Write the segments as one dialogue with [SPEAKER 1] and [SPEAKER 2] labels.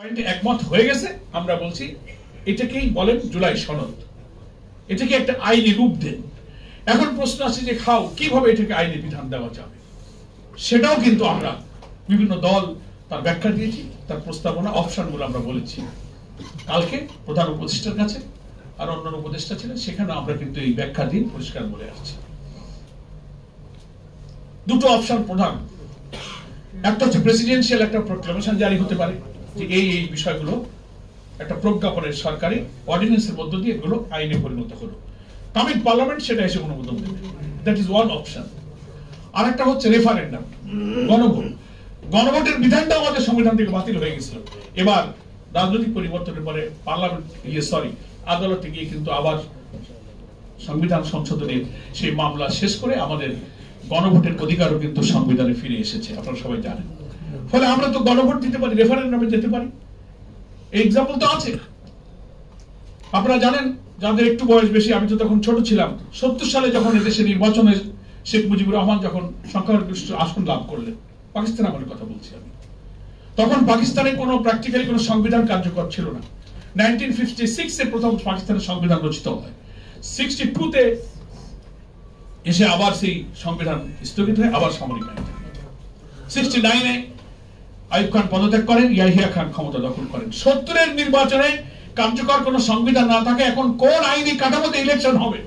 [SPEAKER 1] পয়েন্টে একমত হয়ে গেছে। আমরা বলছি এটাকেই বলেন জুলাই সনদ, এটাকে একটা আইনি রূপ দেন। এখন প্রশ্ন আছে যে কিভাবে এটাকে আইনি বিধান দেওয়া যাবে, সেটাও কিন্তু আমরা বিভিন্ন দল তার ব্যাখ্যা দিয়েছি, তার প্রস্তাবনা অপশনগুলো আমরা বলেছি। কালকে প্রধান উপদেষ্টার কাছে আর অন্যান্য উপদেষ্টা ছিলেন, সেখানে আমরা কিন্তু এই ব্যাখ্যা দিয়ে পরিষ্কার বলে আসছি। দুটো অপশন প্রধান, একটা হচ্ছে প্রেসিডেন্সিয়াল একটা প্রক্লামেশন জারি হতে পারে যে এই বিষয়গুলো একটা প্রজ্ঞাপনের সরকারি অর্ডিন্যান্সের মধ্য দিয়ে এগুলো আইনে পরিণত হলো, কামিং পার্লামেন্ট সেটা এসে অনুমোদন দেবে। That is one option. আর একটা হচ্ছে রেফারেন্ডাম, গণভোট। গণভোটের বিধানটাও আমাদের সংবিধান থেকে বাতিল হয়ে গেছিল। এবার রাজনৈতিক পরিবর্তনের পরে পার্লামেন্ট আদালতে গিয়ে কিন্তু আবার সংবিধান সংশোধনের সেই মামলা শেষ করে আমাদের গণভোটের অধিকারও কিন্তু সংবিধানে ফিরে এসেছে, আপনারা সবাই জানেন। ফলে আমরা তো গণভোট দিতে পারি, রেফারেন্ডামে যেতে পারি। এই এক্সাম্পল তো আছে। আপনারা জানেন, যাদের একটু বয়স বেশি, আমি তো তখন ছোট ছিলাম, 70 সালে যখন এদেশে নির্বাচনে শেখ মুজিবুর রহমান যখন সংখ্যাগরিষ্ঠ আসন লাভ করলেন, পাকিস্তান আমলের কথা বলছি আমি, তখন পাকিস্তানে কোনো প্র্যাকটিক্যালি কোনো সংবিধান কার্যকর ছিল না। 1956 প্রথম পাকিস্তানের সংবিধান রচিত হয়, 62-তে এসে আবার সেই সংবিধান স্থগিত হয়, আবার সামরিক আইন। 69-এ আইয়ুব খান পদত্যাগ করেন, ইয়াহিয়া খান ক্ষমতা দখল করেন। 70-এর নির্বাচনে কার্যকর কোন সংবিধান না থাকে, এখন কোন আইনি কাঠামোতে ইলেকশন হবে?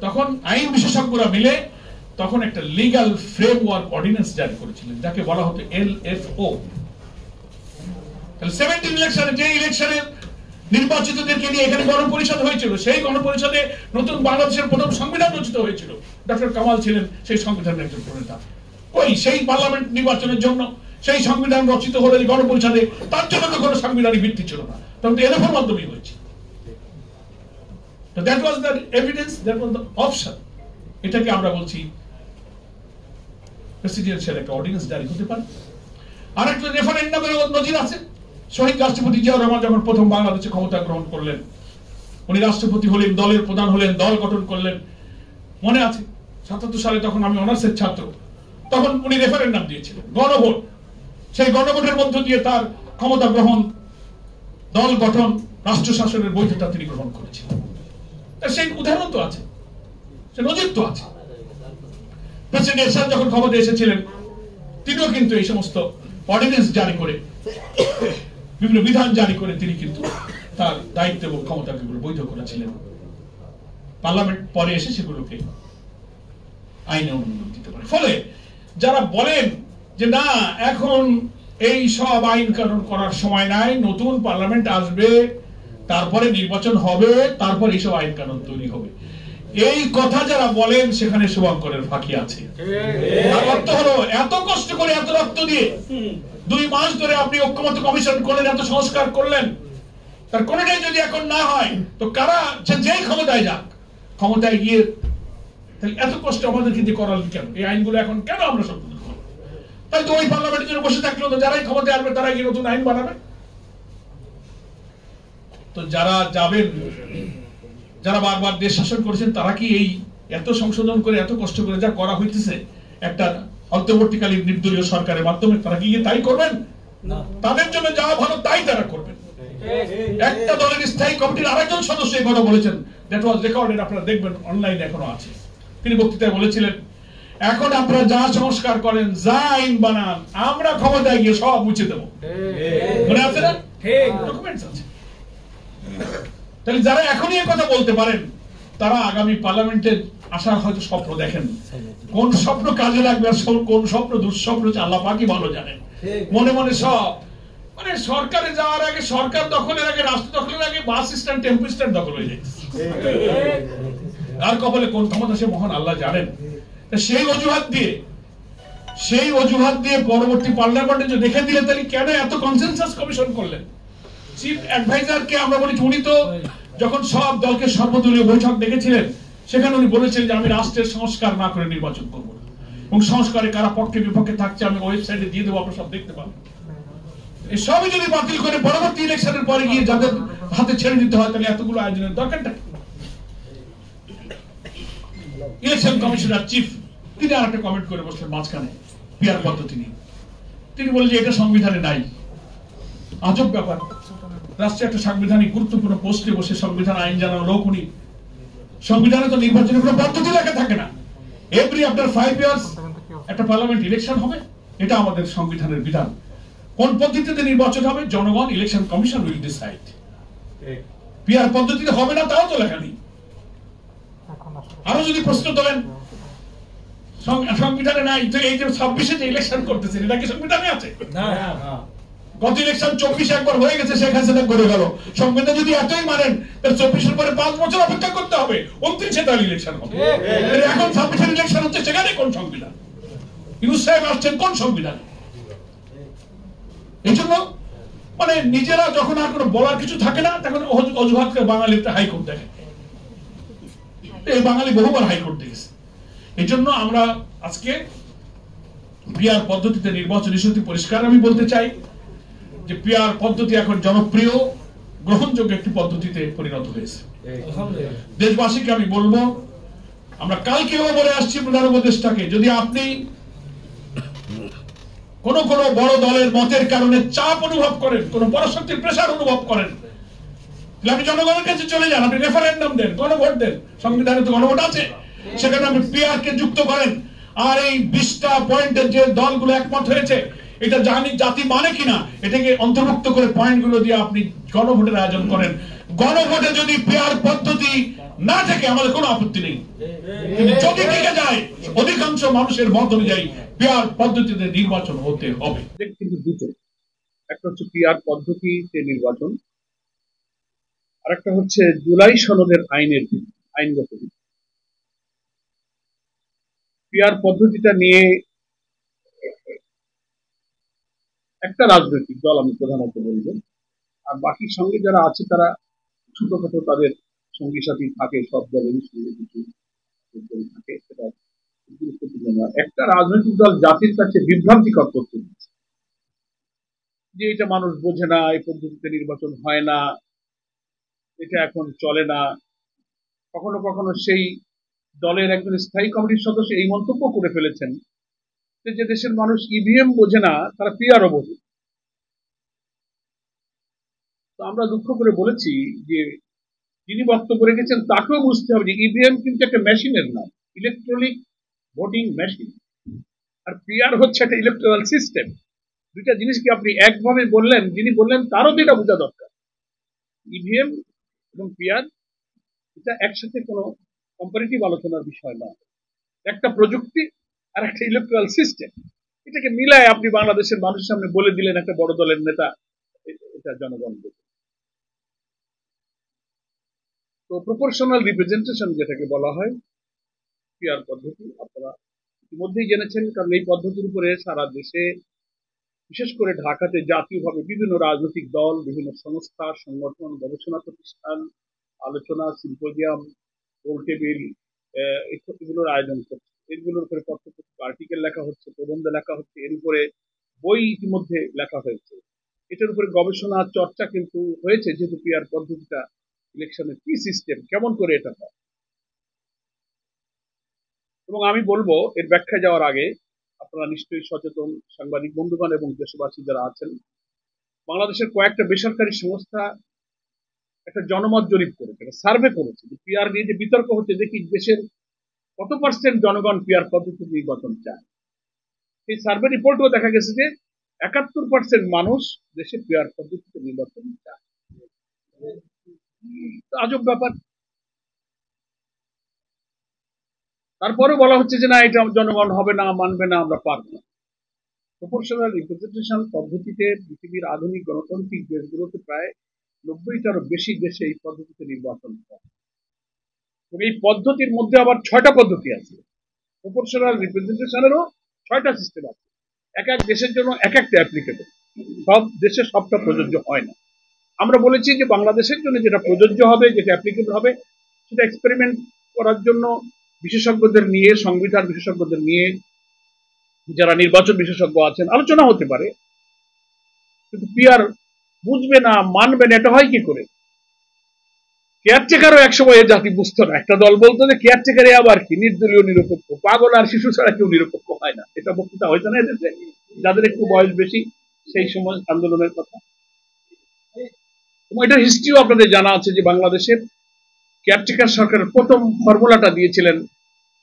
[SPEAKER 1] তখন আইন বিশেষজ্ঞরা মিলে তখন একটা লিগ্যাল ফ্রেমওয়ার্ক অর্ডিন্যান্স জারি করেছিলেন, যাকে বলা হতো LFO। 17 ইলেকশনে, যে ইলেকশনে নির্বাচিতদেরকে নিয়ে এখানে গণপরিষদ হয়েছিল, সেই গণপরিষদে নতুন বাংলাদেশের প্রথম সংবিধান রচিত হয়েছিল। ডক্টর কামাল ছিলেন সেই সংবিধানের একজন প্রণেতা। সেই পার্লামেন্ট নির্বাচনের জন্য সেই সংবিধান রচিত হলো এই গণপরিষদে, তার জন্য তো কোনো সাংবিধানিক ভিত্তি ছিল না, তখন তো এলএফওর মাধ্যমেই হয়েছে। So that was the evidence, that was the option. এটাকে আমরা বলছি প্রেসিডেন্সিয়াল একটা অর্ডিন্যান্স জারি হতে পারে। আর একটা রেফারেন্ডামের নজির আছে। শহীদ রাষ্ট্রপতি জিয়াউর রহমান যখন প্রথম বাংলাদেশে ক্ষমতা গ্রহণ করলেন, উনি রাষ্ট্রপতি হলেন, দলের প্রধান হলেন, দল গঠন করলেন, মনে আছে 77 সালে, তখন আমি অনার্সের ছাত্র, তখন উনি রেফারেন্ডাম দিয়েছিলেন, গণভোট। সেই গণভোটের মধ্য দিয়ে তার ক্ষমতা গ্রহণ, দল গঠন, রাষ্ট্র শাসনের বৈধতা তিনি গ্রহণ করেছিলেন। সেই উদাহরণ তো আছে, সে নজির তো আছে। প্রেসিডেন্ট এরশাদ যখন ক্ষমতা এসেছিলেন, তিনিও কিন্তু এই সমস্ত অর্ডিন্যান্স জারি করে, বিভিন্ন বিধান জারি করে তিনি কিন্তু তার দায়িত্ব এবং ক্ষমতাকে বৈধ করেছিলেন। পার্লামেন্ট পরে এসে সেগুলোকে আইনে অনুমোদন দিতে পারে। ফলে যারা বলেন যে না, এখন এই সব আইন কানুন করার সময় নাই, নতুন পার্লামেন্ট আসবে, তারপরে নির্বাচন হবে, তারপর এইসব আইন কানুন তৈরি হবে, এই কথা যারা বলেন সেখানে শুভঙ্করের ফাঁকি আছে। তার অর্থ হলো, এত কষ্ট করে, এত রক্ত দিয়ে 2 মাস ধরে আপনি ঐক্যমত্য কমিশন করলেন, এত সংস্কার করলেন, তার কোনটাই যদি এখন না হয়, তো কারা যেই ক্ষমতায় যাক, ক্ষমতায় গিয়ে তাহলে এত কষ্ট আমাদেরকে দিয়ে করালেন কেন? এই আইনগুলো এখন কেন আমরা সংশোধন করব? তাই তো ওই পার্লামেন্টের জন্য বসে থাকলো, তো যারাই ক্ষমতায় আসবে তারাই গিয়ে নতুন আইন বানাবে। তো যারা যাবেন, যারা বারবার দেশ শাসন করেছেন, তারা কি এই এত সংশোধন করে, এত কষ্ট করে যা করা হইতেছে একটা অন্তর্বর্তীকালীন নির্দলীয় সরকারের মাধ্যমে, তারা কি তাই করবেন? তাদের জন্য যা ভালো তাই তারা করবেন। একটা দলের স্থায়ী কমিটির আরেকজন সদস্য এই কথা বলেছেন, দ্যাট ওয়াজ রেকর্ডেড, আপনারা দেখবেন অনলাইনে এখনো আছে। তিনি বক্তৃতায় বলেছিলেন, এখন আপনারা যা সংস্কার করেন, যা আইন বানান, আমরা ক্ষমতায় গিয়ে সব মুছে দেব। মনে আছে না? ডকুমেন্টস আছে। তাহলে যারা এখনই এই কথা বলতে পারেন, তারা আগামী পার্লামেন্টে আসার হয়তো স্বপ্ন দেখেন। কোন স্বপ্ন কাজে লাগবে আর কোন স্বপ্ন দুঃস্বপ্ন, আল্লাহ পাকই ভালো জানেন। মনে মনে সব, মানে সরকারে যাওয়ার আগে, সরকার দখলের আগে, রাষ্ট্র দখলের আগে বাস স্ট্যান্ড, টেম্পো স্ট্যান্ড দখল হয়ে যায়। আর কপালে কোন ক্ষমতা সে মহান আল্লাহ জানেন। সেই অজুহাত দিয়ে পরবর্তী পার্লামেন্টে দেখে দিলে, তাহলে কেন এত কনসেনসাস কমিশন করলেন? চিফ অ্যাডভাইজারকে আমরা বলি, উনি তো যখন সব দলকে সর্বদলীয় বৈঠক ডেকেছিলেন, সেখানে উনি বলেছিলেন যে আমি রাষ্ট্রের সংস্কার না করে নির্বাচন করব না, এবং সংস্কারে কারা পক্ষে বিপক্ষে থাকছে আমি ওয়েবসাইটে দিয়ে দেবো, আপনারা সব দেখতে পাবেন। এই সবই যদি বাতিল করে পরবর্তী ইলেকশনের পরে গিয়ে যাদের হাতে ছেড়ে দিতে হয়, তাহলে এতগুলো আয়োজনের দরকারটা কি? ইলেকশন কমিশনার চিফ তিনি আর একটা কমেন্ট করে বসলেন মাঝখানে পিয়ার পদ্ধতি নিয়ে। তিনি বললেন যে এটা সংবিধানে নাই। আজব ব্যাপার, রাষ্ট্রে একটা সাংবিধানিক গুরুত্বপূর্ণ পোস্টে বসে সংবিধান আইন জানানো লোক উনি, সংবিধানে তো নির্বাচনের কোনো পদ্ধতি লেখা থাকে না। এভরি আফটার 5 ইয়ার্স একটা পার্লামেন্ট ইলেকশন হবে, এটা আমাদের সংবিধানের বিধান। কোন পদ্ধতিতে নির্বাচন হবে জনগণ, election commission will decide. PR পদ্ধতিতে হবে না তাও তো লেখা নেই। আরো যদি প্রশ্ন তোলেন সংবিধানে নাই, তো এই যে 26-এ যে ইলেকশন করতেছেন এটা কি সংবিধানে আছে? গত ইলেকশন 24 একবার হয়ে গেছে, শেখ হাসিনা করে গেল। সংবিধান যদি এতই মানেন তাহলে 24-এর পরে 5 বছর অপেক্ষা করতে হবে, 29-এ তাহলে ইলেকশন হবে। এখন 26-এর ইলেকশন হচ্ছে, সেখানে কোন সংবিধান? ইউনূস সাহেব আসছেন কোন সংবিধানে? এই জন্য মানে নিজেরা যখন আর কোনো বলার কিছু থাকে না, তখন অজুহাত করে বাঙালির হাইকোর্ট দেখে। এই বাঙালি বহুবার হাইকোর্ট দেখেছে। এই জন্য আমরা আজকে পিআর পদ্ধতিতে নির্বাচন ইস্যুটি পরিষ্কার আমি বলতে চাই যে পিআর পদ্ধতি এখন জনপ্রিয়, গ্রহণযোগ্য একটি পদ্ধতিতে পরিণত হয়েছে। দেশবাসীকে আমি বলবো, আমরা কালকেও বলে আসছি প্রধান উপদেষ্টাকে, যদি আপনি কোন কোন বড় দলের মতের কারণে চাপ অনুভব করেন, কোন পরাশক্তির প্রেসার অনুভব করেন, তাহলে আপনি জনগণের কাছে চলে যান, আপনি রেফারেন্ডাম দেন, গণভোট দেন। সংবিধানে তো গণভোট আছে, সেখানে আপনি পিআর কে যুক্ত করেন। আর এই 20টা পয়েন্টের যে দলগুলো একমত হয়েছে, এটা জাতি মানে কিনা এটাকে অন্তর্ভুক্ত করে পয়েন্টগুলো দিয়ে আপনি গণভোটের আয়োজন করেন। গণভোটে যদি পিআর পদ্ধতি না থাকে আমাদের কোনো আপত্তি নেই, যদি টিকে যায় অধিকাংশ মানুষের মত অনুযায়ী পিআর পদ্ধতিতে নির্বাচন হতে হবে।
[SPEAKER 2] কিন্তু দুটো, একটা হচ্ছে পিআর পদ্ধতিতে নির্বাচন, আর একটা হচ্ছে জুলাই সনদের আইনগত ভিত্তি। পিআর পদ্ধতিটা নিয়ে একটা রাজনৈতিক দল আমি প্রধানত বলবো, আর বাকির সঙ্গে যারা আছে তারা ছোটখাটো তাদের সঙ্গী সাথী থাকে, সব দলেরই সঙ্গে কিছু থাকে, সেটা গুরুত্বপূর্ণ নয়। একটা রাজনৈতিক দল জাতির কাছে বিভ্রান্তিকর তথ্য দিচ্ছে যে এটা মানুষ বোঝে না, এই পদ্ধতিতে নির্বাচন হয় না, এটা এখন চলে না। কখনো কখনো সেই দলের একজন স্থায়ী কমিটির সদস্য এই মন্তব্য করে ফেলেছেন যে দেশের মানুষ ইভিএম বোঝে না, তারা পিআরও বোঝে। তো আমরা দুঃখ করে বলেছি যে যিনি বক্তব্য রেখেছেন তাকেও বুঝতে হবে যে ইভিএম কিন্তু একটা মেশিনের নাম, ইলেকট্রনিক ভোটিং মেশিন, আর পিআর হচ্ছে একটা ইলেকট্রাল সিস্টেম। দুইটা জিনিসকে আপনি একভাবে বললেন, যিনি বললেন তারও তো এটা বোঝা দরকার। ইভিএম এবং পিআর এটা একসাথে কোনো কম্পারেটিভ আলোচনার বিষয় নয়, একটা প্রযুক্তি আর একটা ইলেকট্রাল সিস্টেম। এটাকে মিলায় আপনি বাংলাদেশের মানুষের সামনে বলে দিলেন একটা বড় দলের নেতা এটা জনগণ বোঝে। তো প্রপোর্শনাল রিপ্রেজেন্টেশন যেটাকে বলা হয় পিআর পদ্ধতি, আপনারা ইতিমধ্যেই জেনেছেন, কারণ এই পদ্ধতির উপরে সারা দেশে বিশেষ করে ঢাকাতে জাতীয়ভাবে বিভিন্ন রাজনৈতিক দল, বিভিন্ন সংস্থা, সংগঠন, গবেষণা প্রতিষ্ঠান আলোচনা, সিম্পোজিয়াম, গোল টেবিল এগুলোর আয়োজন করছে। এগুলোর উপরে পত্র আর্টিকেল লেখা হচ্ছে, প্রবন্ধ লেখা হচ্ছে, এর উপরে বই ইতিমধ্যে লেখা হয়েছে। এটার উপরে গবেষণা চর্চা কিন্তু হয়েছে, যেহেতু পিআর পদ্ধতিটা ইলেকশনের কি সিস্টেম, কেমন করে এটা হয়। এবং আমি বলবো এর ব্যাখ্যা যাওয়ার আগে আপনারা নিশ্চয়ই সচেতন সাংবাদিক বন্ধুগণ এবং দেশবাসী যারা আছেন, বাংলাদেশের কয়েকটা বেসরকারি সংস্থা একটা জনমত জরিপ করেছে, একটা সার্ভে করেছে যে পিআর নিয়ে যে বিতর্ক হচ্ছে, দেখি দেশের কত পার্সেন্ট জনগণ পিআর পদ্ধতিতে নির্বাচন চায়। এই সার্ভে রিপোর্টও দেখা গেছে যে 71% মানুষ দেশে পিআর পদ্ধতিতে নির্বাচন চায়। আজব ব্যাপার। তারপরেও বলা হচ্ছে যে না, এটা জনগণ হবে না, মানবে না, আমরা পারব না। প্রপোর্শনাল রিপ্রেজেন্টেশন পদ্ধতিতে পৃথিবীর আধুনিক গণতান্ত্রিক দেশগুলোতে প্রায় 90টারও বেশি দেশে এই পদ্ধতিতে নির্বাচন হয়। এই পদ্ধতির মধ্যে আবার 6টা পদ্ধতি আছে। প্রপোর্শনাল রিপ্রেজেন্টেশনেরও 6টা সিস্টেম আছে, এক এক দেশের জন্য এক একটা অ্যাপ্লিকেবল। সব দেশে সবটা প্রযোজ্য হয় না। আমরা বলেছি যে বাংলাদেশের জন্য যেটা প্রযোজ্য হবে, যেটা অ্যাপ্লিকেবল হবে, সেটা এক্সপেরিমেন্ট করার জন্য বিশেষজ্ঞদের নিয়ে, সংবিধান বিশেষজ্ঞদের নিয়ে, যারা নির্বাচন বিশেষজ্ঞ আছেন, আলোচনা হতে পারে। কিন্তু পিআর বুঝবে না, মানবে না, এটা হয় কি করে? কেয়ারটেকারও একসময় এ জাতি বুঝতো না। একটা দল বলতো যে কেয়ারটেকারে আবার কি, নির্দলীয় নিরপেক্ষ, পাগল আর শিশু ছাড়া কেউ নিরপেক্ষ হয় না। এটা বক্তৃতা হয়েছে না এদেশে, যাদের একটু বয়স বেশি সেই সময় আন্দোলনের কথা। এটা হিস্ট্রিও আপনাদের জানা আছে যে বাংলাদেশের কেয়ারটেকার সরকারের প্রথম ফর্মুলাটা দিয়েছিলেন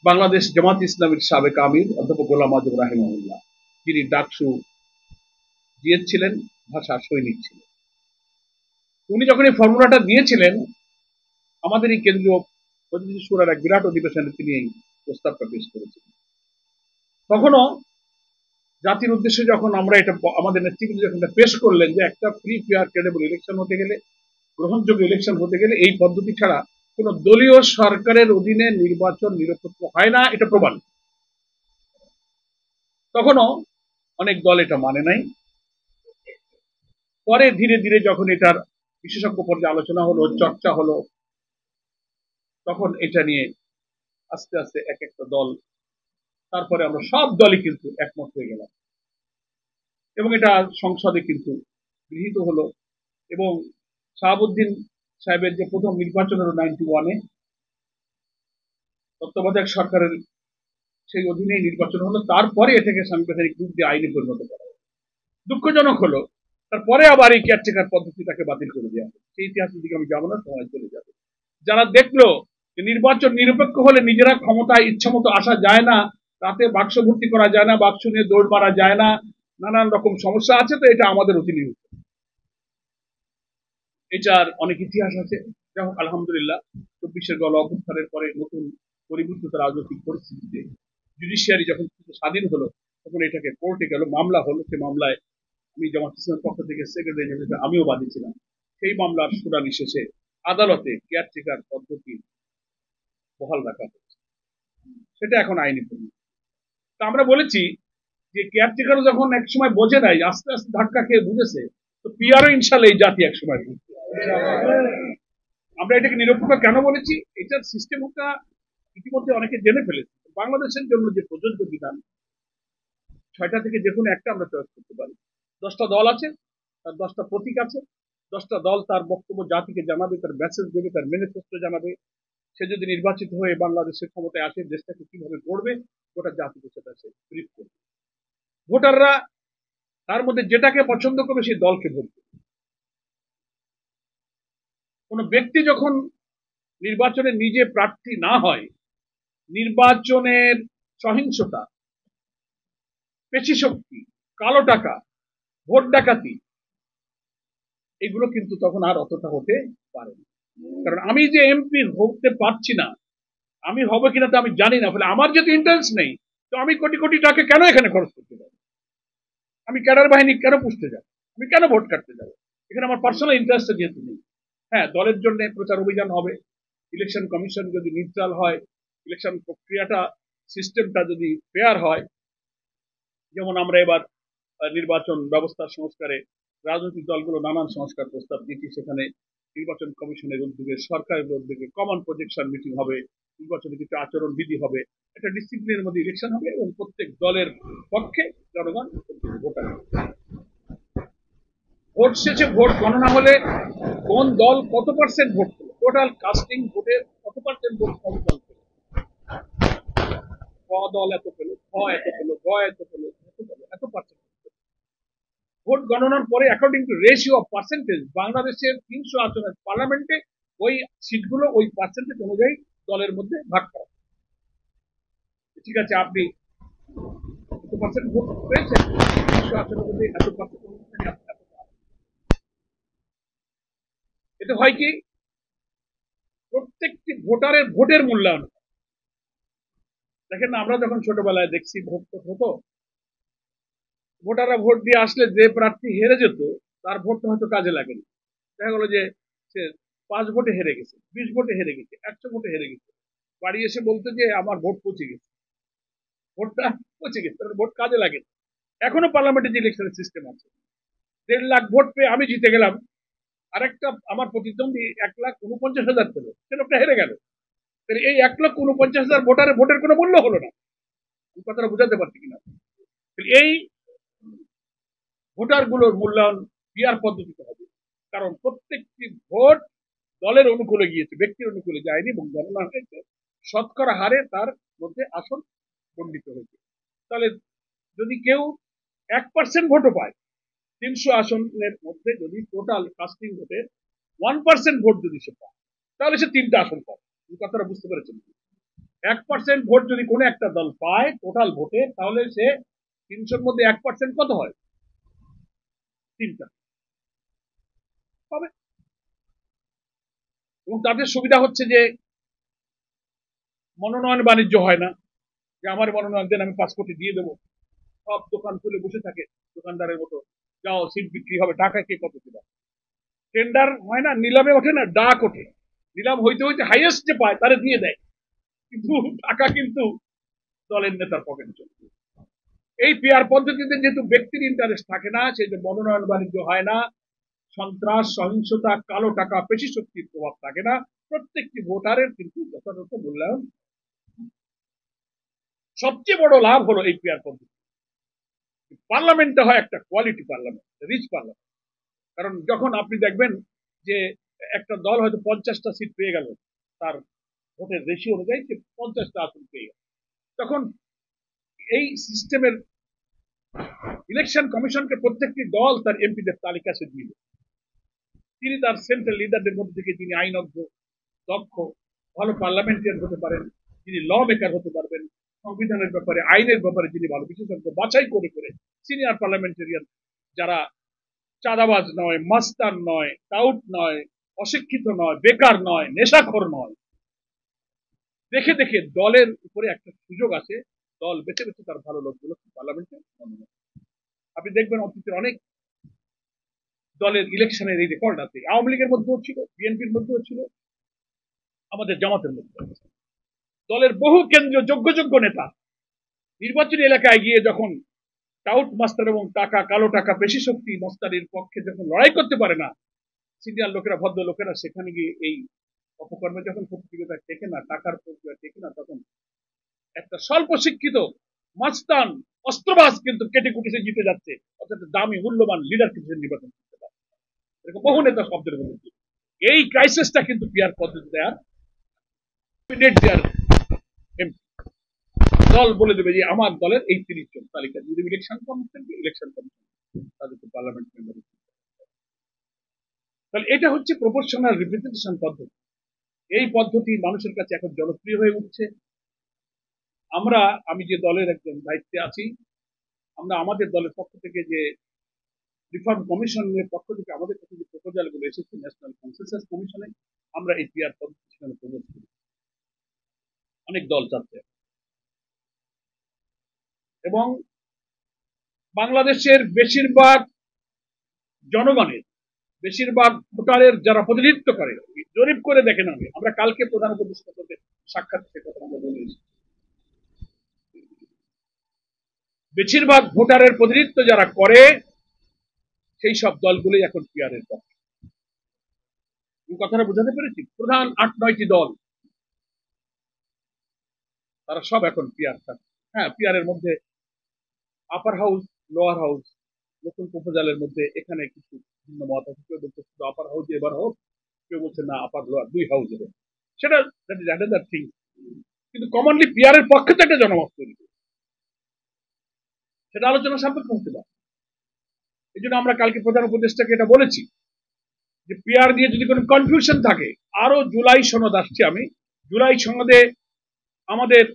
[SPEAKER 2] বাংলাদেশ জামাত ইসলামের সাবেক আমির অধ্যাপক গোলাম আজম রাহিমাহুল্লাহ, যিনি ডাকসু জিএস ছিলেন, ভাষা সৈনিক ছিলেন। উনি যখন এই ফর্মুলাটা দিয়েছিলেন, আমাদের এই কেন্দ্রীয় প্রতিনিধি সুরার এক বিরাট অধিবেশনে তিনি এই প্রস্তাবটা পেশ করেছিলেন। তখনও জাতির উদ্দেশ্যে যখন আমরা এটা আমাদের নেতৃত্ব যখন এটা পেশ করলেন যে একটা ফ্রি ফেয়ার ক্রেডিবল ইলেকশন হতে গেলে, গ্রহণযোগ্য ইলেকশন হতে গেলে এই পদ্ধতি ছাড়া কোন দলীয় সরকারের অধীনে নির্বাচন নিরপেক্ষ হয় না, এটা প্রমাণ। তখনও অনেক দল এটা মানে নাই। পরে ধীরে ধীরে যখন এটার বিশেষজ্ঞ পর্যায়ে আলোচনা হলো, চর্চা হলো, তখন এটা নিয়ে আস্তে আস্তে এক একটা দল, তারপরে আমরা সব দলই কিন্তু একমত হয়ে গেলাম এবং এটা সংসদে কিন্তু গৃহীত হলো। এবং শাহাবুদ্দিন সাহেবের যে প্রথম নির্বাচন হলো 91-এ, তত্ত্বাবধায়ক সরকারের সেই অধীনেই নির্বাচন হলো। তারপরে এটাকে সাংবিধানিক রূপ দিয়ে আইনে পরিণত করা হলো। দুঃখজনক হলো তারপরে আবার এই কেয়ারটেকার পদ্ধতিটাকে বাতিল করে দেওয়া হবে। সেই ইতিহাসের দিকে আমি যাবো না, সময় চলে যাবে। যারা দেখলো যে নির্বাচন নিরপেক্ষ হলে নিজেরা ক্ষমতায় ইচ্ছা মতো আসা যায় না, তাতে বাক্স ভর্তি করা যায় না, বাক্স নিয়ে দৌড় মারা যায় না, নানান রকম সমস্যা আছে, তো এটা আমাদের অধীনে। এটার অনেক ইতিহাস আছে। যেমন আলহামদুলিল্লাহ 24-এর গণ অভ্যুত্থানের পরে নতুন পরিবর্তিত রাজনৈতিক পরিস্থিতিতে জুডিশিয়ারি যখন স্বাধীন হলো, তখন এটাকে কোর্টে গেল, মামলা হলো। সেই মামলায় আমি জামাত ইসলামের পক্ষ থেকে সেক্রেটারি হিসেবে আমিও বাদী ছিলাম। সেই মামলার শুনানি শেষে আদালতে কেয়ারটেকার পদ্ধতি বহাল রাখা হয়েছে, সেটা এখন আইনি পরিণত। তা আমরা বলেছি যে কেয়ারটেকারও যখন এক সময় বোঝে নাই, আস্তে আস্তে ধাক্কা খেয়ে বুঝেছে, তো পিআরও ইনশাল্লাহ এই জাতি এক সময় বুঝবে। আমরা এটাকে নিরপেক্ষ কেন বলেছি? এটার সিস্টেমটা ইতিমধ্যে অনেকে জেনে ফেলেছে। বাংলাদেশের জন্য যে প্রযোজ্য বিধান, 6টা থেকে যে কোনো একটা আমরা চয়েস করতে পারি। 10টা দল আছে, তার 10টা প্রতীক আছে, 10টা দল তার বক্তব্য জাতিকে জানাবে, তার মেসেজ দেবে, তার ম্যানিফেস্টো জানাবে। সে যদি নির্বাচিত হয়ে বাংলাদেশের ক্ষমতায় আসে, দেশটাকে কিভাবে গড়বে, গোটা জাতিকে সেটা সে ব্রিফ করবে। ভোটাররা তার মধ্যে যেটাকে পছন্দ করবে সেই দলকে ভোট দেবে। কোন ব্যক্তি যখন নির্বাচনে নিজে প্রার্থী না হয়, নির্বাচনের সহিংসতা, পেশিশক্তি, কালো টাকা, ভোট ডাকাতি, এগুলো কিন্তু তখন আর অতটা হতে পারে না। কারণ আমি যে এমপি হতে পারছি না, আমি হব কিনা তা আমি জানি না, ফলে আমার যেহেতু ইন্টারেস্ট নেই, তো আমি কোটি কোটি টাকা কেন এখানে খরচ করতে যাব? আমি ক্যাডার বাহিনী কেন পুষতে যাব? আমি কেন ভোট কাটতে যাব? এখানে আমার পার্সোনাল ইন্টারেস্ট যেহেতু নেই। হ্যাঁ, দলের জন্য প্রচার অভিযান হবে, ইলেকশন কমিশন যদি নিউট্রাল হয়, ইলেকশন প্রক্রিয়াটা সিস্টেমটা যদি ফেয়ার হয়, যেমন আমরা এবার নির্বাচন ব্যবস্থার সংস্কারে রাজনৈতিক দলগুলো নানান সংস্কার প্রস্তাব দিচ্ছি। সেখানে নির্বাচন কমিশনের উদ্যোগে, সরকারের উদ্যোগে কমন প্রজেকশন মিটিং হবে, নির্বাচনে কিছু আচরণ বিধি হবে, একটা ডিসিপ্লিনের মধ্যে ইলেকশন হবে এবং প্রত্যেক দলের পক্ষে জনগণ ভোটার। ভোট শেষে ভোট গণনা হলে কোন দল কত পার্সেন্ট ভোট পেল, টোটাল কাস্টিং ভোটের কত পার্সেন্ট ভোট কোন দল পেল, ক দল এত পেল, খ এত পেল, গ এত পেল, এত পার্সেন্ট ভোট গণনার পরে according to ratio of percentage বাংলাদেশের 300 আসনের পার্লামেন্টে ওই সিটগুলো ওই পার্সেন্টেজ অনুযায়ী দলের মধ্যে ভাগ করা। ঠিক আছে, আপনি এত পার্সেন্ট ভোট পেয়েছেন, 300 আসনের মধ্যে এত পার্সেন্ট। এতে হয় কি, প্রত্যেকটি ভোটারের ভোটের মূল্যায়ন। দেখেন না, আমরা যখন ছোটবেলায় দেখছি ভোট হতো, ভোটাররা ভোট দিয়ে আসলে যে প্রার্থী হেরে যেত তার ভোটটা হয়তো কাজে লাগেনি। দেখা গেল যে সে 5 ভোটে হেরে গেছে, 20 ভোটে হেরে গেছে, 100 ভোটে হেরে গেছে, বাড়ি এসে বলতে যে আমার ভোট পচে গেছে, ভোটটা পচে গেছে, ভোট কাজে লাগে। এখনো পার্লামেন্টে যে ইলেকশনের সিস্টেম আছে, 1.5 লাখ ভোট পেয়ে আমি জিতে গেলাম, আরেকটা আমার প্রতিদ্বন্দ্বী 1,49,000 পেল, সে লোকটা হেরে গেল। এই 1,49,000 ভোটারের ভোটের কোনো মূল্য হলো না। কথাটা বুঝাতে পারছি কিনা? এই ভোটার গুলোর মূল্যায়ন পিআর পদ্ধতিতে হবে, কারণ প্রত্যেকটি ভোট দলের অনুকূলে গিয়েছে, ব্যক্তির অনুকূলে যায়নি, এবং গণনা হয়েছে শতকরা হারে তার মধ্যে আসন বণ্টিত হয়েছে। তাহলে যদি কেউ 1% ভোটও পায়, 300 আসনের মধ্যে যদি টোটাল কাস্টিং ভোটের 1% ভোট যদি সে পায় তাহলে সে 3টা আসন পাবে। এই কথাটা বুঝতে পেরেছেন? 1% ভোট যদি কোনো একটা দল পায় টোটাল ভোটে, তাহলে সে 300-র মধ্যে 1% কত হয়? 3টা পাবে। এবং তাদের সুবিধা হচ্ছে যে মনোনয়ন বাণিজ্য হয় না, যে আমার মনোনয়ন দেন আমি 5 কোটি দিয়ে দেবো। সব দোকান খুলে বসে থাকে দোকানদারের মতো, যাও সিট বিক্রি হবে, টাকা কে কত দেবে। টেন্ডার হয় না, নিলামে ওঠে না, ডাক ওঠে, নিলাম হইতে হইতে হাইয়েস্ট যে পায় তারে দিয়ে দেয়, কিন্তু টাকা কিন্তু দলের নেতার পকেটে চলে। এই পিআর পদ্ধতিতে যেহেতু ব্যক্তির ইন্টারেস্ট থাকে না, সেই যে মনোনয়ন বাণিজ্য হয় না, সন্ত্রাস, সহিংসতা, কালো টাকা, পেশি শক্তির প্রভাব থাকে না, প্রত্যেকটি ভোটারের কিন্তু যথাযথ মূল্যায়ন। সবচেয়ে বড় লাভ হলো এই পিআর পদ্ধতি। পার্লামেন্টটা হয় একটা কোয়ালিটি পার্লামেন্ট, রিচ পার্লামেন্ট। কারণ যখন আপনি দেখবেন যে একটা দল হয়তো 50টা সিট পেয়ে গেল, তার ভোটের রেশিও অনুযায়ী 50টা আসন পেয়ে গেল, তখন এই সিস্টেমের ইলেকশন কমিশনকে প্রত্যেকটি দল তার এমপিদের তালিকা সে দিল। তিনি তার সেন্ট্রাল লিডারদের মধ্যে থেকে যিনি আইনজ্ঞ, দক্ষ, ভালো পার্লামেন্টারিয়ান হতে পারেন, যিনি ল মেকার হতে পারবেন, সংবিধানের ব্যাপারে, আইনের ব্যাপারে যিনি ভালো বিশেষজ্ঞ, বাছাই করে করে সিনিয়র পার্লামেন্টারিয়ান যারা চাঁদাবাজ নয়, মাস্তান নয়, টাউট নয়, অশিক্ষিত নয়, বেকার নয়, নেশাখোর নয়, দেখে দেখে দলের উপরে একটা সুযোগ আছে, দল বেছে বেছে তার ভালো লোকগুলো পার্লামেন্টে মনোনয়ন। আপনি দেখবেন অতীতের অনেক দলের ইলেকশনের এই রেকর্ড আছে, আওয়ামী লীগের মধ্যেও ছিল, বিএনপির মধ্যেও ছিল, আমাদের জামাতের মধ্যে। দলের বহু কেন্দ্রীয় যোগ্য যোগ্য নেতা নির্বাচনী এলাকায় গিয়ে যখন টাউট মাস্টার এবং টাকা, কালো টাকা, পেশি শক্তি মস্তানির পক্ষে যখন লড়াই করতে পারে না, সিনিয়র লোকেরা, ভদ্র লোকেরা সেখানে গিয়ে এই অপকর্মে যখন প্রতিযোগিতা টেকে না, টাকার প্রতিযোগিতা টেকে না, তখন একটা স্বল্প শিক্ষিত মাস্তান অস্ত্রবাজ কিন্তু কেটে কুটিতে জিতে যাচ্ছে, অর্থাৎ দামি মূল্যবান লিডার কিছু নির্বাচন করতে পারে। এরকম বহু নেতা শব্দের মধ্যে এই ক্রাইসিসটা কিন্তু পিয়ার পদ্ধতিতে আর দল বলে দেবে যে আমার দলের এই 30 জন তালিকা যদি ইলেকশন কমিশন তাদেরকে পার্লামেন্ট মেম্বার। তাহলে এটা হচ্ছে প্রপোর্শনাল রিপ্রেজেন্টেশন পদ্ধতি। এই পদ্ধতি মানুষের কাছে এখন জনপ্রিয় হয়ে উঠছে। আমি যে দলের একজন দায়িত্বে আছি, আমরা আমাদের দলের পক্ষ থেকে যে রিফর্ম কমিশনের পক্ষ থেকে আমাদের কাছে যে প্রপোজাল গুলো এসেছে ন্যাশনাল কনসেনসাস কমিশনে, আমরা এই পিআর পদ্ধতি সেখানে প্রমোট করি। অনেক দল চাচ্ছে এবং বাংলাদেশের বেশিরভাগ জনগণের, বেশিরভাগ ভোটারের যারা প্রতিনিধিত্ব করে, জরিপ করে দেখেন, আমরা কালকে প্রধান উপদেষ্টার সাথে সাক্ষাৎ কথা আমরা বলেছি, বেশিরভাগ ভোটারের প্রতিনিধিত্ব যারা করে সেই সব দলগুলোই এখন পিআরের পক্ষে। কথাটা বোঝাতে পেরেছি? প্রধান 8-9টি দল তারা সব এখন পিআর থাকে। হ্যাঁ, পিআরের মধ্যে আপার হাউস, লোয়ার হাউস, নতুন প্রপোজালের মধ্যে এখানে কিছু ভিন্ন মত আছে। কেউ বলছে শুধু আপার হাউস এবার হোক, কেউ বলছে না আপার লোয়ার 2 হাউস হবে। সেটা থিং, কিন্তু কমনলি পিআরের পক্ষে তো একটা জনমত তৈরি করে, সেটা আলোচনা সাপেক্ষ হতে পারে। এই জন্য আমরা কালকে প্রধান উপদেষ্টাকে এটা বলেছি যে পিআর নিয়ে যদি কোনো কনফিউশন থাকে, আরো জুলাই সনদ আসছে, আমি জুলাই সনদে আমাদের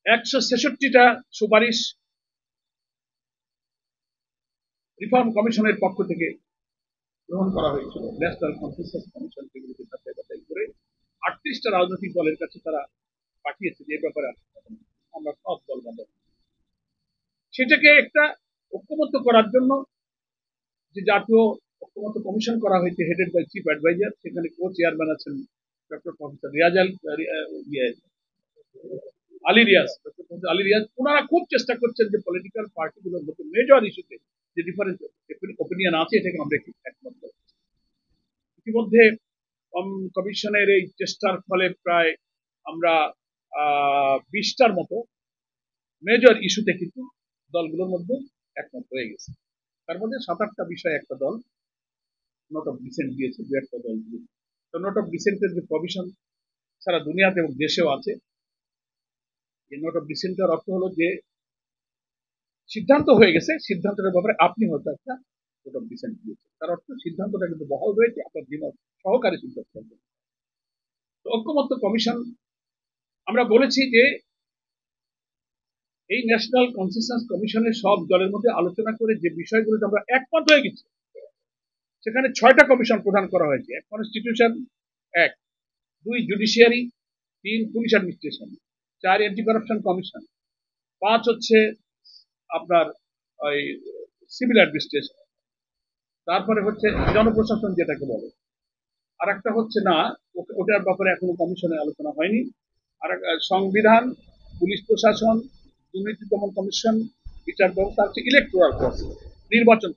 [SPEAKER 2] 166টা সুপারিশ রিফর্ম কমিশনের পক্ষ থেকে গ্রহণ করা হয়েছিল। ন্যাশনাল কনসেনসাস কমিশন সেগুলোকে যাচাই বাছাই করে 38টা রাজনৈতিক দলের কাছে তারা পাঠিয়েছে যে ব্যাপারে আমরা সব দল বান্ধব। সেটাকে একটা ঐক্যবদ্ধ করার জন্য যে জাতীয় ঐক্যমত্য কমিশন করা হয়েছে, হেডেড বাই চিফ অ্যাডভাইজার, সেখানে কো চেয়ারম্যান আছেন ডক্টর প্রফেসর আলী রিয়াজ। ওনারা খুব চেষ্টা করছেন যে পলিটিক্যাল পার্টিগুলোর মধ্যে মেজর ইস্যুতে যে ডিফারেন্স ওপিনিয়ন আছে এটাকে আমরা একমত করব। ইতিমধ্যে কমিশনের এই চেষ্টার ফলে প্রায় আমরা 20টার মতো মেজর ইস্যুতে কিন্তু দলগুলোর মধ্যে একমত হয়ে গেছে। তার মধ্যে 7-8টা বিষয়ে একটা দল নোট অফ ডিসেন্ট দিয়েছে, 2-একটা দল দিয়েছে। তো নোট অফ ডিসেন্টের যে প্রভিশন সারা দুনিয়াতে এবং দেশেও আছে, এই নোট অফ ডিসেন্টের অর্থ হলো যে সিদ্ধান্ত হয়ে গেছে, সিদ্ধান্তের ব্যাপারে আপনি হয়তো একটা ভোট অফ ডিসেন্ট দিয়েছে। তার অর্থ সিদ্ধান্তটা কিন্তু বহাল রয়েছে, আপনার দ্বিমত সহকারে সিদ্ধান্ত। ঐক্যমত্য কমিশন আমরা বলেছি যে এই ন্যাশনাল কনসেনসাস কমিশনের সব দলের মধ্যে আলোচনা করে যে বিষয়গুলোতে আমরা একমত হয়ে গেছি, সেখানে 6টা কমিশন প্রদান করা হয়েছে। 1 constitution, 1 2 judiciary, 3 police administration, 4 anti corruption commission, 5 হচ্ছে আপনার ওই সিভিল অ্যাডমিনিস্ট্রেশন, তারপরে হচ্ছে জনপ্রশাসন যেটাকে বলে, আর একটা হচ্ছে না ওটার ব্যাপারে এখনো কমিশনে আলোচনা হয়নি, আর সংবিধান, পুলিশ প্রশাসন, দুর্নীতি দমন কমিশন, বিচার ব্যবস্থা, হচ্ছে ইলেকটোরাল প্রসেস, নির্বাচন।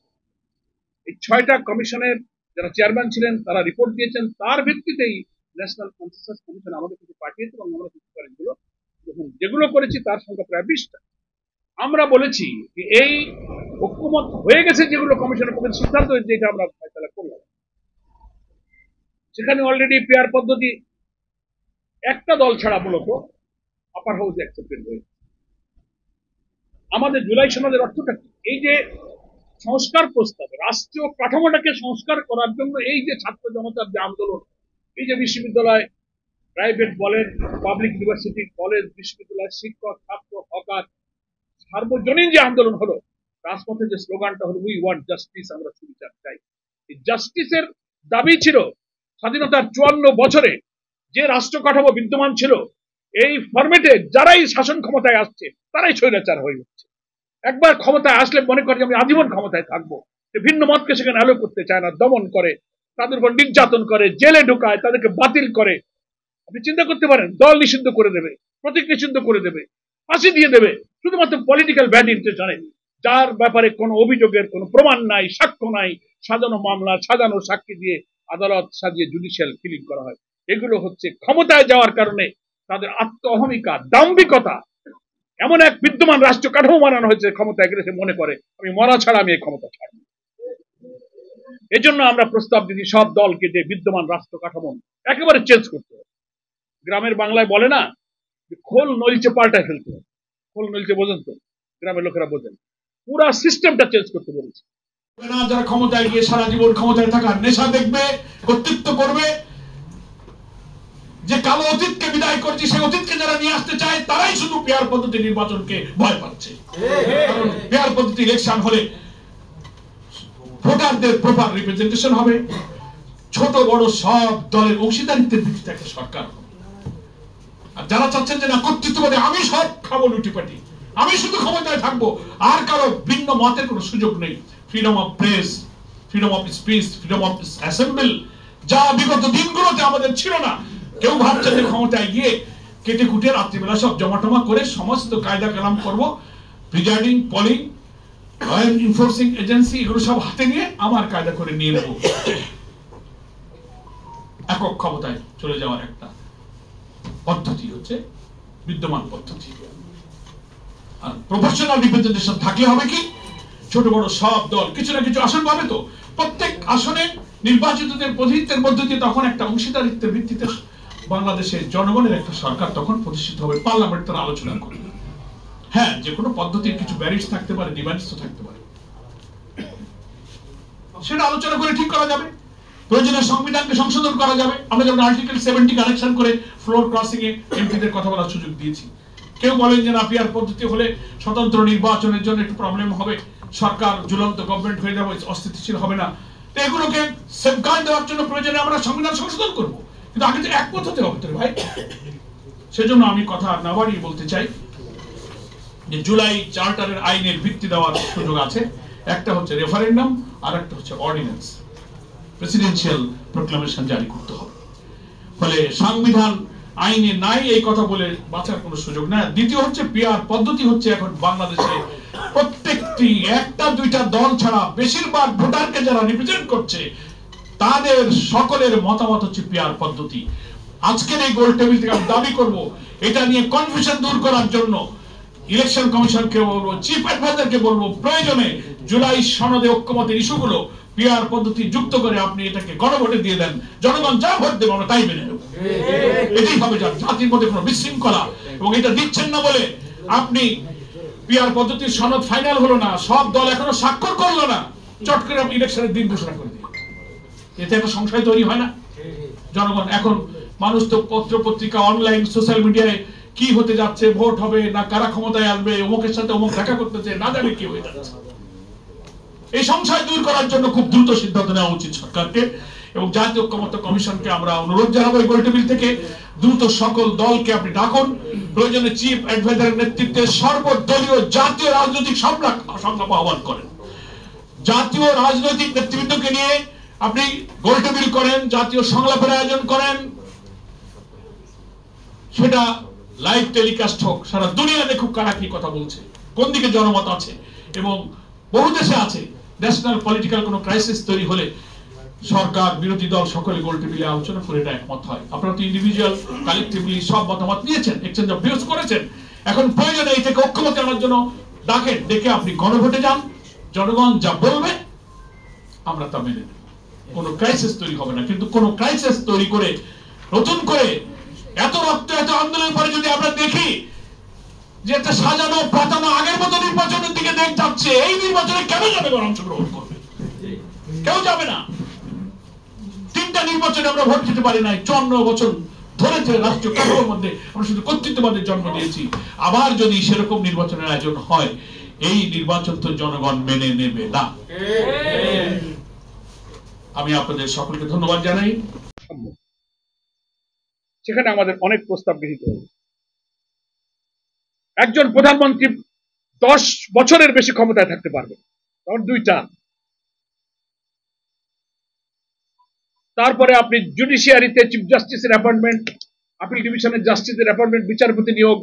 [SPEAKER 2] এই 6টা কমিশনের যারা চেয়ারম্যান ছিলেন তারা রিপোর্ট দিয়েছেন, তার ভিত্তিতেই ন্যাশনাল কনসেনসাস কমিশন আমাদের কিছু পাঠিয়েছে এবং আমরা কিছু করেগুলো যেগুলো করেছি তার সংখ্যা প্রায় 20টা। আমরা বলেছি যে এই ঐক্যমত হয়ে গেছে যেগুলো কমিশনের পক্ষে সিদ্ধান্ত হয়েছে, এটা আমরা ফয়সালা করলাম। সেখানে অলরেডি পেয়ার পদ্ধতি একটা দল ছাড়া মূলত আপার হাউস অ্যাকসেপ্টেড হয়েছে। আমাদের জুলাই সনদের অর্থটা কি? এই যে সংস্কার প্রস্তাব, রাষ্ট্রীয় কাঠামোটাকে সংস্কার করার জন্য এই যে ছাত্র জনতার যে আন্দোলন, এই যে বিশ্ববিদ্যালয়, প্রাইভেট বলেন, পাবলিক ইউনিভার্সিটি, কলেজ, বিশ্ববিদ্যালয়, শিক্ষক, ছাত্র, হকার, সার্বজনীন যে আন্দোলন হলো, রাজপথে যে স্লোগানটা হলো উই ওয়ান্ট জাস্টিস, আমরা সুবিচার চাই। এই জাস্টিসের দাবি ছিল স্বাধীনতার 54 বছরে যে রাষ্ট্র কাঠামো বিদ্যমান ছিল, এই ফরম্যাটে যারাই শাসন ক্ষমতায় আসছে তারাই স্বৈরাচার হয়ে যাচ্ছে। একবার ক্ষমতায় আসলে মনে করে যে আমি আজীবন ক্ষমতায় থাকবো, ভিন্ন মতকে সেখানে আলো করতে চায় না, দমন করে, তাদের উপর নির্যাতন করে, জেলে ঢোকায়, তাদেরকে বাতিল করে। আপনি চিন্তা করতে পারেন, দল নিষিদ্ধ করে দেবে, প্রতীক নিষিদ্ধ করে দেবে, ফাঁসি দিয়ে দেবে, শুধুমাত্র পলিটিক্যাল ব্যাড ইন্টেনশনে, যার ব্যাপারে কোনো অভিযোগের কোনো প্রমাণ নাই, সাক্ষ্য নাই, সাজানো মামলা, সাজানো সাক্ষী দিয়ে আদালত সাজিয়ে জুডিশিয়াল কিলিং করা হয়। এগুলো হচ্ছে ক্ষমতায় যাওয়ার কারণে তাদের আত্ম অহমিকা, দাম্ভিকতা, এমন এক বিদ্যমান রাষ্ট্র কাঠামো বানানো হয়েছে, ক্ষমতায় গেলে সে মনে করে আমি মরা ছাড়া আমি এই ক্ষমতা ছাড়ব। এই জন্য আমরা প্রস্তাব দিচ্ছি সব দলকে যে বিদ্যমান রাষ্ট্র কাঠামো একেবারে চেঞ্জ করতে হবে। গ্রামের বাংলায় বলে না যে খোল নলচে পাল্টায় ফেলতে হবে। খোল নলচে বোঝেন তো? গ্রামের লোকেরা বোঝেন। পুরা সিস্টেমটা চেঞ্জ করতে বলেছি।
[SPEAKER 1] যারা ক্ষমতায় গিয়ে সারা জীবন ক্ষমতায় থাকার নেশা দেখবে, কর্তৃত্ব করবে, যে কালো অতীতকে বিদায় করছে, সেই অতীতকে যারা নিয়ে আসতে চায় তারাই শুধু পেয়ার পদ্ধতি নির্বাচনকে ভয় পাচ্ছে। কারণ পেয়ার পদ্ধতি ইলেকশন হলে ভোটারদের প্রপার রিপ্রেজেন্টেশন হবে, ছোট বড় সব দলের অংশীদারিত্বের ভিত্তিতে একটা সরকার হবে। আর যারা চাচ্ছেন যে না কর্তৃত্ববাদী, আমি সব খাবো লুটিপাটি, আমি শুধু ক্ষমতায় থাকবো, আর কারো ভিন্ন মতের কোনো সুযোগ নেই, freedom of press, freedom of speech, freedom of assemble, যা বিগত দিনগুলোতে আমাদের ছিল না। কেউ ভাবছে যে ক্ষমতায় গিয়ে কেটে কুটে রাত্রিবেলা সব জমাটমা করে সমস্ত কায়দা কালাম করবো, প্রিজাইডিং, পলিং, এনফোর্সিং এজেন্সি, এগুলো সব হাতে নিয়ে আমার কায়দা করে নিয়ে নেব, একক ক্ষমতায় চলে যাওয়ার একটা পদ্ধতি হচ্ছে বিদ্যমান পদ্ধতি। আর প্রপোর্শনাল রিপ্রেজেন্টেশন থাকলে হবে কি, ছোট বড় সব দল কিছু না কিছু আসন পাবে, তো প্রত্যেক আসনে নির্বাচিতদের প্রতিনিধিত্বের মধ্য দিয়ে তখন একটা অংশীদারিত্বের ভিত্তিতে বাংলাদেশের জনগণের একটা সরকার তখন প্রতিষ্ঠিত হবে। পার্লামেন্ট তারা আলোচনা করবে। হ্যাঁ, যে কোনো পদ্ধতির কিছু ব্যারিজ থাকতে পারে, ডিমান্ডস থাকতে পারে, সেটা আলোচনা করে ঠিক করা যাবে। প্রয়োজনে সংবিধানকে সংশোধন করা যাবে। আমরা যেমন আর্টিকেল 70 কারেকশন করে ফ্লোর ক্রসিং এ এমপিদের কথা বলার সুযোগ দিয়েছি। কেউ বলেন যে না, পিয়ার পদ্ধতি হলে স্বতন্ত্র নির্বাচনের জন্য একটু প্রবলেম হবে, সরকার ঝুলন্ত গভর্নমেন্ট হয়ে যাবে, অস্থিতিশীল হবে না। তো এগুলোকে সেফগার্ড দেওয়ার জন্য প্রয়োজনে আমরা সংবিধান সংশোধন করব, কিন্তু আগে তো একমত হতে হবে তো ভাই। সেজন্য আমি কথা না বাড়িয়ে বলতে চাই যে জুলাই চার্টারের আইনের ভিত্তি দেওয়ার সুযোগ আছে। একটা হচ্ছে রেফারেন্ডাম, আর একটা হচ্ছে অর্ডিন্যান্স, প্রেসিডেন্সিয়াল প্রোক্লামেশন জারি করতে হবে। ফলে সংবিধান আইনে নাই এই কথা বলে বাঁচার কোনো সুযোগ নাই। দ্বিতীয় হচ্ছে পিয়ার পদ্ধতি হচ্ছে এখন বাংলাদেশে প্রত্যেকটি একটা দুইটা দল ছাড়া বেশিরভাগ ভোটারকে যারা রিপ্রেজেন্ট করছে তাদের সকলের মতামত হচ্ছে পিয়ার পদ্ধতি। আজকের এই গোল টেবিল থেকে আমি দাবি করব, এটা নিয়ে কনফিউশন দূর করার জন্য ইলেকশন কমিশনকে বলবো, চিফ অ্যাডভাইজারকে বলবো, প্রয়োজনে জুলাই সনদে ঐক্যমতের ইস্যুগুলো পিয়ার পদ্ধতি যুক্ত করে আপনি এটাকে গণভোটে দিয়ে দেন, জনগণ যা ভোট দেবে আমরা তাই মেনে নেব। এটাই হবে জাতির মধ্যে কোনো বিশৃঙ্খলা, এবং এটা দিচ্ছেন না বলে আপনি পিয়ার পদ্ধতির সনদ ফাইনাল হলো না, সব দল এখনো স্বাক্ষর করলো না, চট করে ইলেকশনের দিন ঘোষণা করে দিই, এতে একটা সংশয় তৈরি হয় না? জনগণ এখন, মানুষ তো পত্র পত্রিকা, অনলাইন, সোশ্যাল মিডিয়ায় কি হতে যাচ্ছে, ভোট হবে না কারা ক্ষমতায় আসবে, অমুকের সাথে অমুক দেখা করতেছে, না জানে কি হয়ে যাচ্ছে। এই সংশয় দূর করার জন্য খুব দ্রুত সিদ্ধান্ত নেওয়া উচিত সরকারকে, এবং জাতীয় ঐক্যমত্য কমিশনকে আমরা অনুরোধ জানাবো এই গোলটেবিল থেকে দ্রুত সকল দলকে আপনি ডাকুন, প্রয়োজনে চিফ অ্যাডভাইজারের নেতৃত্বে সর্বদলীয় জাতীয় রাজনৈতিক সংলাপ আহ্বান করেন। জাতীয় রাজনৈতিক নেতৃত্বকে নিয়ে আপনি গোলটেবিল করেন, জাতীয় সংলাপের আয়োজন করেন, সেটা লাইভ টেলিকাস্ট হোক, সারা দুনিয়া দেখুক কারা কি কথা বলছে, কোন দিকে জনমত আছে। এবং বহু দেশে আছে ন্যাশনাল পলিটিক্যাল কোনো ক্রাইসিস তৈরি হলে সরকার, বিরোধী দল সকলে গোলটেবিলে আলোচনা করে এটা একমত হয়। আপনারা তো ইন্ডিভিজুয়াল, কালেক্টিভলি সব মতামত নিয়েছেন, এক্সচেঞ্জ অফ ভিউজ করেছেন। এখন প্রয়োজনে এই থেকে ঐক্যমত আনার জন্য ডাকেন, ডেকে আপনি গণভোটে যান, জনগণ যা বলবে আমরা তা মেনে নেব, কোনো ক্রাইসিস তৈরি হবে না। কিন্তু কোনো ক্রাইসিস তৈরি করে নতুন করে এত রক্ত, এত আন্দোলনের পরে যদি আমরা দেখি যে একটা সাজানো পাতানো আগের মতো নির্বাচনের দিকে দেখ যাচ্ছে, এই নির্বাচনে কেন জনগণ অংশগ্রহণ করবে? কেউ যাবে না। 3টা নির্বাচনে আমরা ভোট দিতে পারি নাই, 54 বছর ধরে রাষ্ট্রীয় কাঠামোর মধ্যে আমরা শুধু কর্তৃত্ববাদের জন্ম দিয়েছি। আবার যদি সেরকম নির্বাচনের আয়োজন হয়, এই নির্বাচন তো জনগণ মেনে নেবে না। আমি আপনাদের সকলকে ধন্যবাদ জানাই।
[SPEAKER 2] সেখানে আমাদের অনেক প্রস্তাব গৃহীত হবে। একজন প্রধানমন্ত্রী 10 বছরের বেশি ক্ষমতায় থাকতে পারবে, তখন 2টা। তারপরে আপনি জুডিশিয়ারিতে চিফ জাস্টিসের অ্যাপয়েন্টমেন্ট, আপিল ডিভিশনের জাস্টিসের অ্যাপয়েন্টমেন্ট, বিচারপতি নিয়োগ,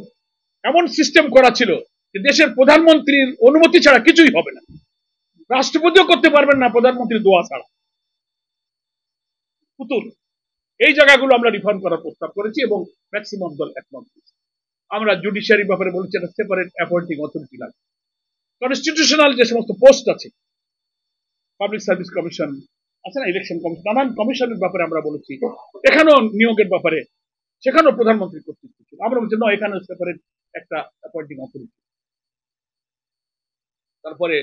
[SPEAKER 2] এমন সিস্টেম করা ছিল যে দেশের প্রধানমন্ত্রীর অনুমতি ছাড়া কিছুই হবে না, রাষ্ট্রপতিও করতে পারবেন না প্রধানমন্ত্রীর দোয়া ছাড়া। পুতুল। এই জায়গাগুলো আমরা রিফর্ম করার প্রস্তাব করেছি এবং ম্যাক্সিমাম দল একমত। আমরা জুডিশিয়ারি ব্যাপারে বলেছি একটা সেপারেট অ্যাপয়েন্টিং অথরিটি লাগবে। কনস্টিটিউশনাল যে সমস্ত পোস্ট আছে, পাবলিক সার্ভিস কমিশন আছে না, ইলেকশন কমিশন, নানান কমিশনের ব্যাপারে আমরা বলেছি, এখানেও নিয়োগের ব্যাপারে সেখানেও প্রধানমন্ত্রীর কর্তৃত্ব ছিল। আমরা বলছি নয়, এখানেও সেপারেট একটা অ্যাপয়েন্টিং অথরিটি। তারপরে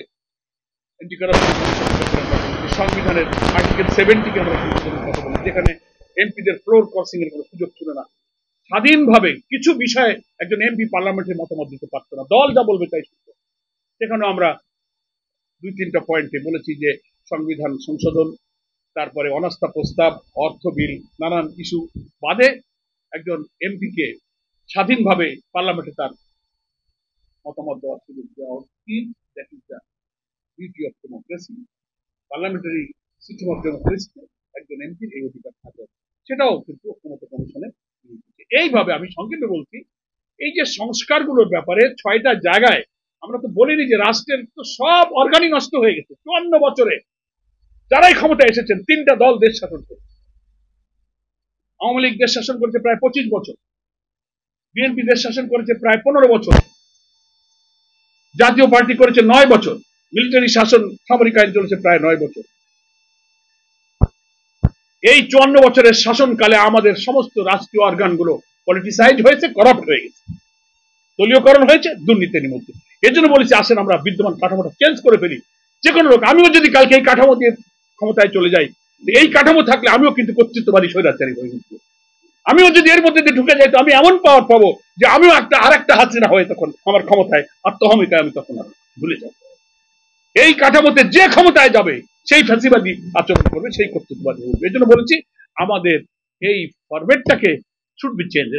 [SPEAKER 2] অ্যান্টি কারাপশন কমিশন, সংবিধানের আর্টিকেল 70-কে আমরা কথা বলি, যেখানে এমপিদের ফ্লোর ক্রসিং এর কোনো সুযোগ ছিল না। স্বাধীনভাবে কিছু বিষয়ে একজন এমপি পার্লামেন্টের মতামত দিতে পারত না, দল যা বলবে তাই শুনতো। সেখানে আমরা 2-3টা পয়েন্টে বলেছি যে সংবিধান সংশোধন, তারপরে অনাস্থা প্রস্তাব, অর্থ বিল, নানান ইস্যু বাদে একজন এমপিকে স্বাধীনভাবে পার্লামেন্টে তার মতামত দেওয়ার সুযোগ দেওয়া উচিত। That is the beauty of democracy. Parliamentary system of ডেমোক্রেসিতে একজন এমপির এই অধিকার থাকে, সেটাও কিন্তু ঐক্যমত্য কমিশনে। এইভাবে আমি সংক্ষেপে বলছি, এই যে সংস্কারগুলোর ব্যাপারে 6টা জায়গায় আমরা তো বলিনি যে রাষ্ট্রের তো সব অর্গানই নষ্ট হয়ে গেছে। 54 বছরে যারাই ক্ষমতা এসেছেন 3টা দল দেশ শাসন করেছে। আওয়ামী লীগ দেশ শাসন করেছে প্রায় 25 বছর, বিএনপি দেশ শাসন করেছে প্রায় 15 বছর, জাতীয় পার্টি করেছে 9 বছর, মিলিটারি শাসন, সামরিক আইন চলেছে প্রায় 9 বছর। এই 54 বছরের শাসনকালে আমাদের সমস্ত রাষ্ট্রীয় অর্গানগুলো পলিটিসাইজ হয়েছে, করাপ্ট হয়ে গেছে, দলীয়করণ হয়েছে, দুর্নীতির মধ্যে। এর জন্য বলেছি আসেন আমরা বিদ্যমান কাঠামোটা চেঞ্জ করে ফেলি। যে কোনো লোক, আমিও যদি কালকে এই কাঠামো দিয়ে ক্ষমতায় চলে যাই, এই কাঠামো থাকলে আমিও কিন্তু কর্তৃত্ববাদী স্বৈরাচারী হয়ে যাব। আমিও যদি এর মধ্যে দিয়ে ঢুকে যাই তো আমি এমন পাওয়ার পাবো যে আমিও আরেকটা হাসিনা হয়ে তখন আমার ক্ষমতায় আত্মহমিকায় আমি তখন আর ভুলে যাব। এই কাঠামোতে যে ক্ষমতায় যাবে সেই ফ্যাসিবাদী আচরণ করবে, সেই কর্তৃত্ববাদী হবে। এই জন্য বলেছি আমাদের এই ফরম্যাটটাকে শুড বি চেঞ্জ।